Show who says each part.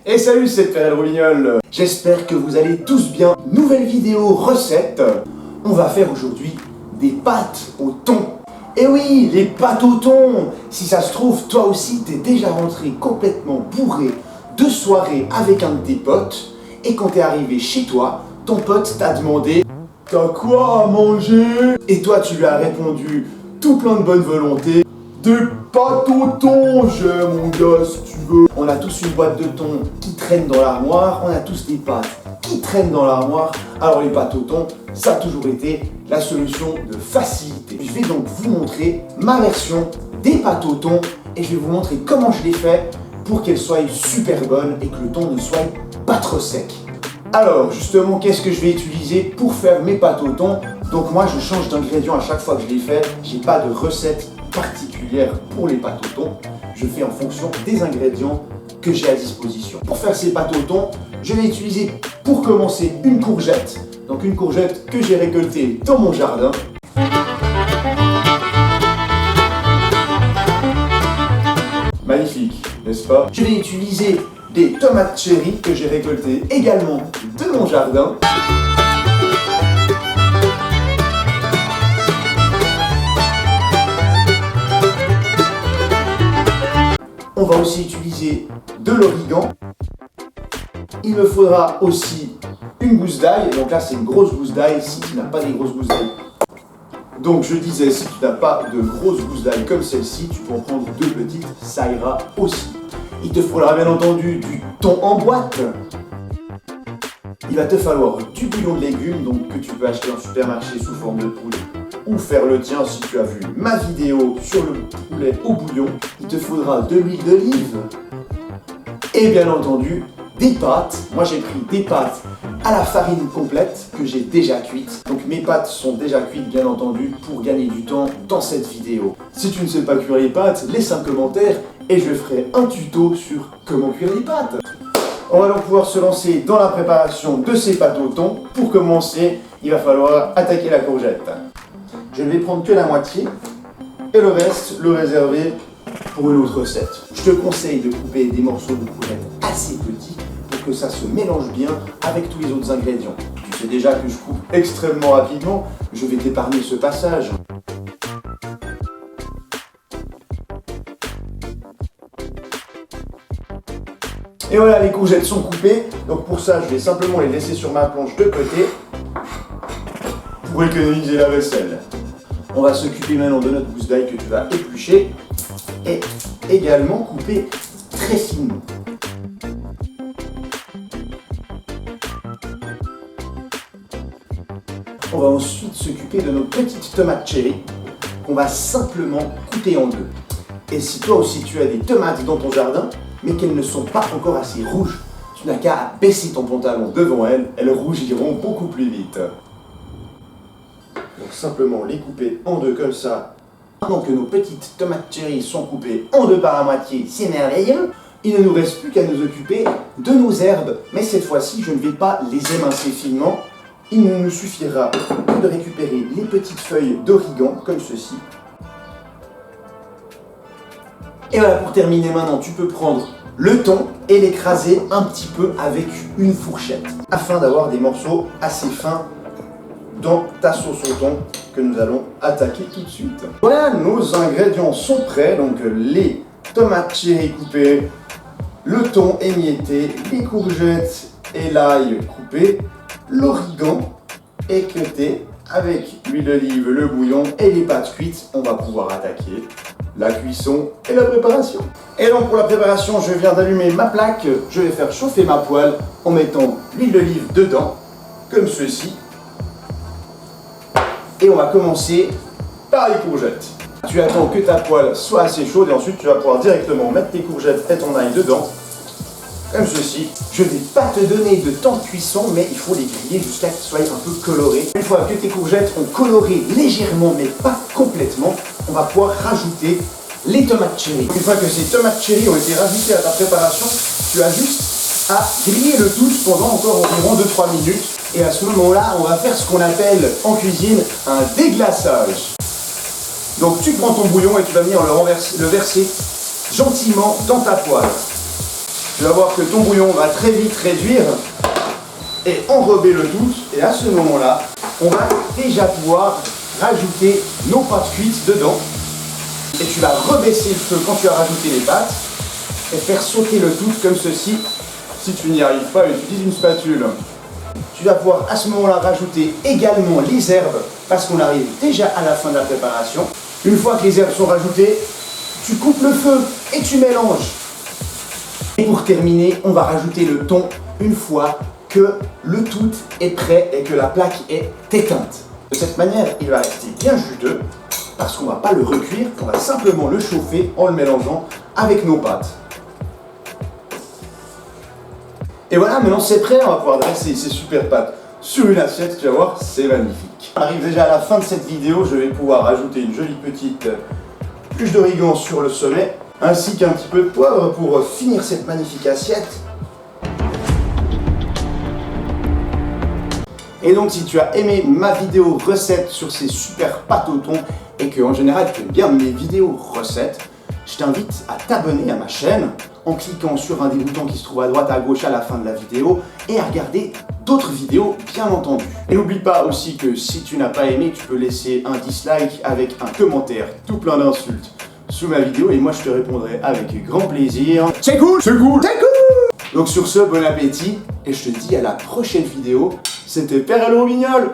Speaker 1: Et salut, c'est Fred Roulignol. J'espère que vous allez tous bien. Nouvelle vidéo recette. On va faire aujourd'hui des pâtes au thon. Et oui, les pâtes au thon. Si ça se trouve, toi aussi, t'es déjà rentré complètement bourré de soirée avec un de tes potes. Et quand t'es arrivé chez toi, ton pote t'a demandé « T'as quoi à manger ?» Et toi, tu lui as répondu, tout plein de bonne volonté, « Des pâtes au thon, j'ai mon gars, si tu veux. » On a tous une boîte de thon qui traîne dans l'armoire, on a tous des pâtes qui traînent dans l'armoire. Alors les pâtes au thon, ça a toujours été la solution de facilité. Je vais donc vous montrer ma version des pâtes au thon et je vais vous montrer comment je les fais pour qu'elles soient super bonnes et que le thon ne soit pas trop sec. Alors justement, qu'est-ce que je vais utiliser pour faire mes pâtes au thon? Donc moi je change d'ingrédients à chaque fois que je les fais. J'ai pas de recette particulière pour les pâtes au thon. Je fais en fonction des ingrédients que j'ai à disposition. Pour faire ces pâtes au thon, je vais utiliser pour commencer une courgette. Donc une courgette que j'ai récoltée dans mon jardin. Magnifique, n'est-ce pas? Je vais utiliser des tomates cherry que j'ai récoltées également de mon jardin. On va aussi utiliser de l'origan. Il me faudra aussi une gousse d'ail. Donc là, c'est une grosse gousse d'ail si tu n'as pas des grosses gousses d'ail. Donc je disais, si tu n'as pas de grosses gousses d'ail comme celle-ci, tu peux en prendre deux petites, ça ira aussi. Il te faudra bien entendu du thon en boîte. Il va te falloir du bouillon de légumes, donc que tu peux acheter en supermarché sous forme de poulet ou faire le tien si tu as vu ma vidéo sur le poulet au bouillon. Il te faudra de l'huile d'olive et bien entendu des pâtes. Moi j'ai pris des pâtes à la farine complète que j'ai déjà cuites. Donc mes pâtes sont déjà cuites bien entendu pour gagner du temps dans cette vidéo. Si tu ne sais pas cuire les pâtes, laisse un commentaire et je ferai un tuto sur comment cuire les pâtes. On va donc pouvoir se lancer dans la préparation de ces pâtes au thon. Pour commencer, il va falloir attaquer la courgette. Je ne vais prendre que la moitié et le reste le réserver pour une autre recette. Je te conseille de couper des morceaux de courgette assez petits pour que ça se mélange bien avec tous les autres ingrédients. Tu sais déjà que je coupe extrêmement rapidement, je vais t'épargner ce passage. Et voilà, les courgettes sont coupées, donc pour ça je vais simplement les laisser sur ma planche de côté pour économiser la vaisselle. On va s'occuper maintenant de notre gousse d'ail que tu vas éplucher et également couper très finement. On va ensuite s'occuper de nos petites tomates cherry qu'on va simplement couper en deux. Et si toi aussi tu as des tomates dans ton jardin, mais qu'elles ne sont pas encore assez rouges, tu n'as qu'à baisser ton pantalon devant elles rougiront beaucoup plus vite. Donc simplement les couper en deux comme ça. Maintenant que nos petites tomates cherry sont coupées en deux par la moitié, c'est merveilleux. Il ne nous reste plus qu'à nous occuper de nos herbes. Mais cette fois-ci, je ne vais pas les émincer finement. Il nous suffira de récupérer les petites feuilles d'origan comme ceci. Et voilà, pour terminer maintenant, tu peux prendre le thon et l'écraser un petit peu avec une fourchette afin d'avoir des morceaux assez fins dans ta sauce au thon que nous allons attaquer tout de suite. Voilà, nos ingrédients sont prêts, donc les tomates cherry coupées, le thon émietté, les courgettes et l'ail coupé, l'origan éclaté avec l'huile d'olive, le bouillon et les pâtes cuites. On va pouvoir attaquer la cuisson et la préparation. Et donc pour la préparation, je viens d'allumer ma plaque, je vais faire chauffer ma poêle en mettant l'huile d'olive dedans, comme ceci. Et on va commencer par les courgettes. Tu attends que ta poêle soit assez chaude et ensuite tu vas pouvoir directement mettre tes courgettes et ton ail dedans, comme ceci. Je ne vais pas te donner de temps de cuisson, mais il faut les griller jusqu'à ce qu'ils soient un peu colorés. Une fois que tes courgettes ont coloré légèrement, mais pas complètement, on va pouvoir rajouter les tomates cherry. Une fois que ces tomates cherry ont été rajoutées à ta préparation, tu as juste à griller le tout pendant encore environ 2-3 minutes. Et à ce moment-là, on va faire ce qu'on appelle en cuisine un déglaçage. Donc tu prends ton bouillon et tu vas venir le verser gentiment dans ta poêle. Tu vas voir que ton bouillon va très vite réduire et enrober le tout. Et à ce moment-là, on va déjà pouvoir rajouter nos pâtes cuites dedans. Et tu vas rebaisser le feu quand tu as rajouté les pâtes et faire sauter le tout comme ceci. Si tu n'y arrives pas, utilise une spatule. Tu vas pouvoir à ce moment-là rajouter également les herbes parce qu'on arrive déjà à la fin de la préparation. Une fois que les herbes sont rajoutées, tu coupes le feu et tu mélanges. Et pour terminer, on va rajouter le thon une fois que le tout est prêt et que la plaque est éteinte. De cette manière, il va rester bien juteux parce qu'on ne va pas le recuire, on va simplement le chauffer en le mélangeant avec nos pâtes. Et voilà, maintenant c'est prêt, on va pouvoir dresser ces super pâtes sur une assiette, tu vas voir, c'est magnifique. On arrive déjà à la fin de cette vidéo, je vais pouvoir rajouter une jolie petite pluche d'origan sur le sommet, ainsi qu'un petit peu de poivre pour finir cette magnifique assiette. Et donc si tu as aimé ma vidéo recette sur ces super pâtes au thon et que en général tu aimes bien mes vidéos recettes, je t'invite à t'abonner à ma chaîne en cliquant sur un des boutons qui se trouve à droite à gauche à la fin de la vidéo et à regarder d'autres vidéos bien entendu. Et n'oublie pas aussi que si tu n'as pas aimé, tu peux laisser un dislike avec un commentaire tout plein d'insultes sous ma vidéo et moi je te répondrai avec grand plaisir. C'est cool, c'est cool, c'est cool. Donc sur ce, bon appétit et je te dis à la prochaine vidéo. C'était Père Hello Robignol.